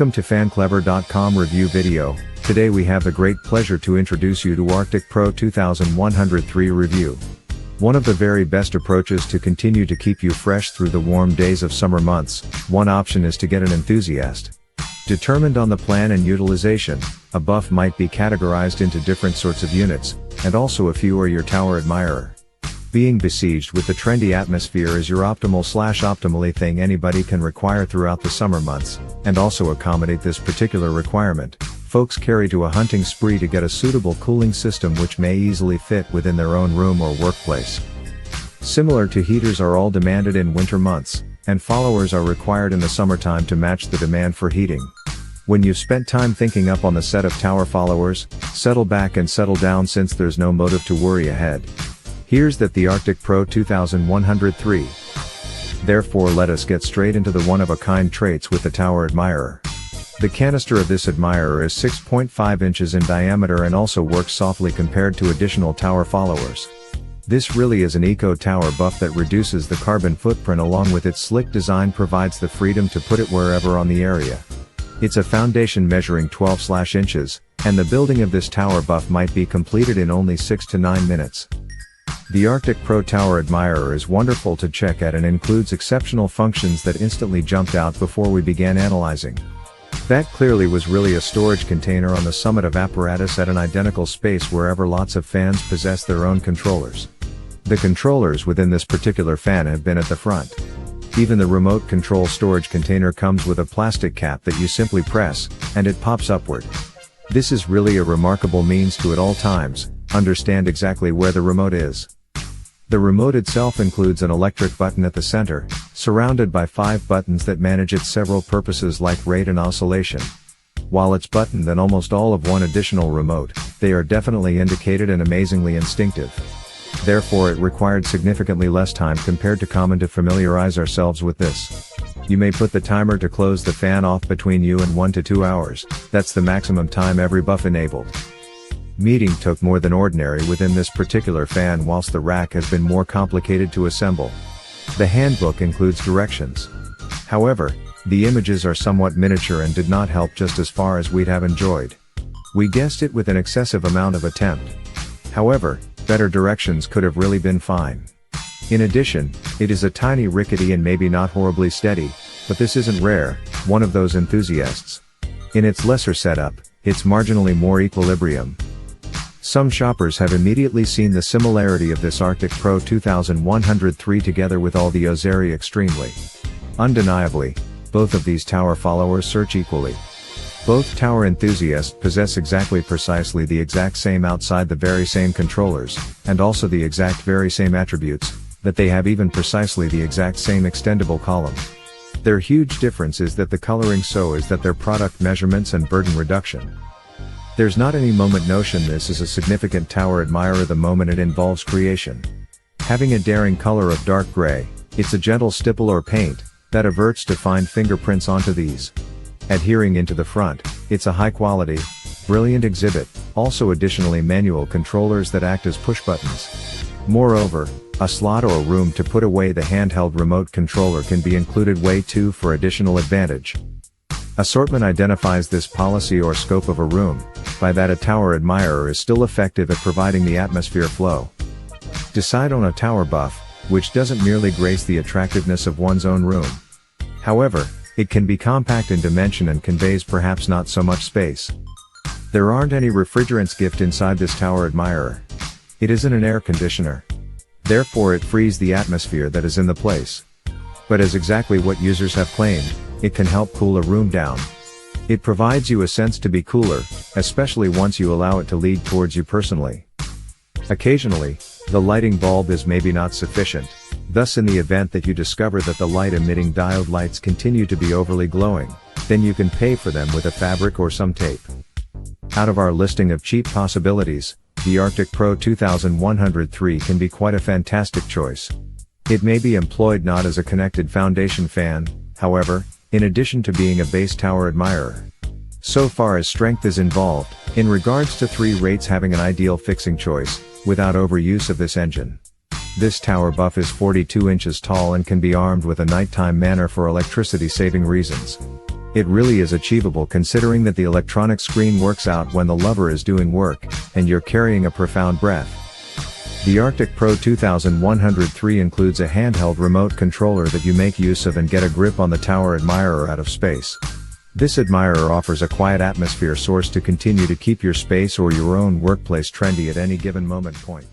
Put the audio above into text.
Welcome to FanClever.com review video. Today we have the great pleasure to introduce you to Arctic Pro 2103 review. One of the very best approaches to continue to keep you fresh through the warm days of summer months. One option is to get an enthusiast. Determined on the plan and utilization, a buff might be categorized into different sorts of units, and also a few are your tower admirer. Being besieged with the trendy atmosphere is your optimally thing anybody can require throughout the summer months, and also accommodate this particular requirement. Folks carry to a hunting spree to get a suitable cooling system which may easily fit within their own room or workplace. Similar to heaters are all demanded in winter months, and followers are required in the summertime to match the demand for heating. When you've spent time thinking up on the set of tower followers, settle back and settle down since there's no motive to worry ahead. Here's the Arctic Pro 2103. Therefore let us get straight into the one-of-a-kind traits with the tower admirer. The canister of this admirer is 6.5 inches in diameter and also works softly compared to additional tower followers. This really is an eco-tower buff that reduces the carbon footprint, along with its slick design provides the freedom to put it wherever on the area. It's a foundation measuring 12/inches, and the building of this tower buff might be completed in only 6 to 9 minutes. The Arctic Pro Tower Admirer is wonderful to check at and includes exceptional functions that instantly jumped out before we began analyzing. That clearly was really a storage container on the summit of apparatus at an identical space wherever lots of fans possess their own controllers. The controllers within this particular fan have been at the front. Even the remote control storage container comes with a plastic cap that you simply press, and it pops upward. This is really a remarkable means to at all times understand exactly where the remote is. The remote itself includes an electric button at the center, surrounded by 5 buttons that manage its several purposes like rate and oscillation. While it's buttoned and almost all of one additional remote, they are definitely indicated and amazingly instinctive. Therefore it required significantly less time compared to common to familiarize ourselves with this. You may put the timer to close the fan off between you and 1 to 2 hours, that's the maximum time every buff enabled. Meeting took more than ordinary within this particular fan, whilst the rack has been more complicated to assemble. The handbook includes directions. However, the images are somewhat miniature and did not help just as far as we'd have enjoyed. We guessed it with an excessive amount of attempt. However, better directions could have really been fine. In addition, it is a tiny, rickety and maybe not horribly steady, but this isn't rare, one of those enthusiasts. In its lesser setup, it's marginally more equilibrium. Some shoppers have immediately seen the similarity of this Arctic Pro 2103 together with all the Ozeri extremely. Undeniably, both of these tower followers search equally. Both tower enthusiasts possess precisely the exact same outside the very same controllers, and also the exact very same attributes, that they have even precisely the exact same extendable column. Their huge difference is that the coloring so is that their product measurements and burden reduction. There's not any moment notion this is a significant tower admirer the moment it involves creation. Having a daring color of dark gray, it's a gentle stipple or paint, that averts to find fingerprints onto these. Adhering into the front, it's a high quality, brilliant exhibit, also additionally manual controllers that act as push buttons. Moreover, a slot or room to put away the handheld remote controller can be included way too for additional advantage. Assortment identifies this policy or scope of a room, by that a tower admirer is still effective at providing the atmosphere flow. Decide on a tower buff, which doesn't merely grace the attractiveness of one's own room. However, it can be compact in dimension and conveys perhaps not so much space. There aren't any refrigerants gift inside this tower admirer. It isn't an air conditioner. Therefore it frees the atmosphere that is in the place. But as exactly what users have claimed, it can help cool a room down. It provides you a sense to be cooler, especially once you allow it to lead towards you personally. Occasionally, the lighting bulb is maybe not sufficient, thus in the event that you discover that the light-emitting diode lights continue to be overly glowing, then you can pay for them with a fabric or some tape. Out of our listing of cheap possibilities, the Arctic Pro 2103 can be quite a fantastic choice. It may be employed not as a connected foundation fan, however, in addition to being a base tower admirer. So far as strength is involved, in regards to 3 rates having an ideal fixing choice, without overuse of this engine. This tower buff is 42 inches tall and can be armed with a nighttime manner for electricity saving reasons. It really is achievable considering that the electronic screen works out when the lover is doing work, and you're carrying a profound breath. The Arctic Pro 2103 includes a handheld remote controller that you make use of and get a grip on the tower admirer out of space. This admirer offers a quiet atmosphere source to continue to keep your space or your own workplace trendy at any given moment point.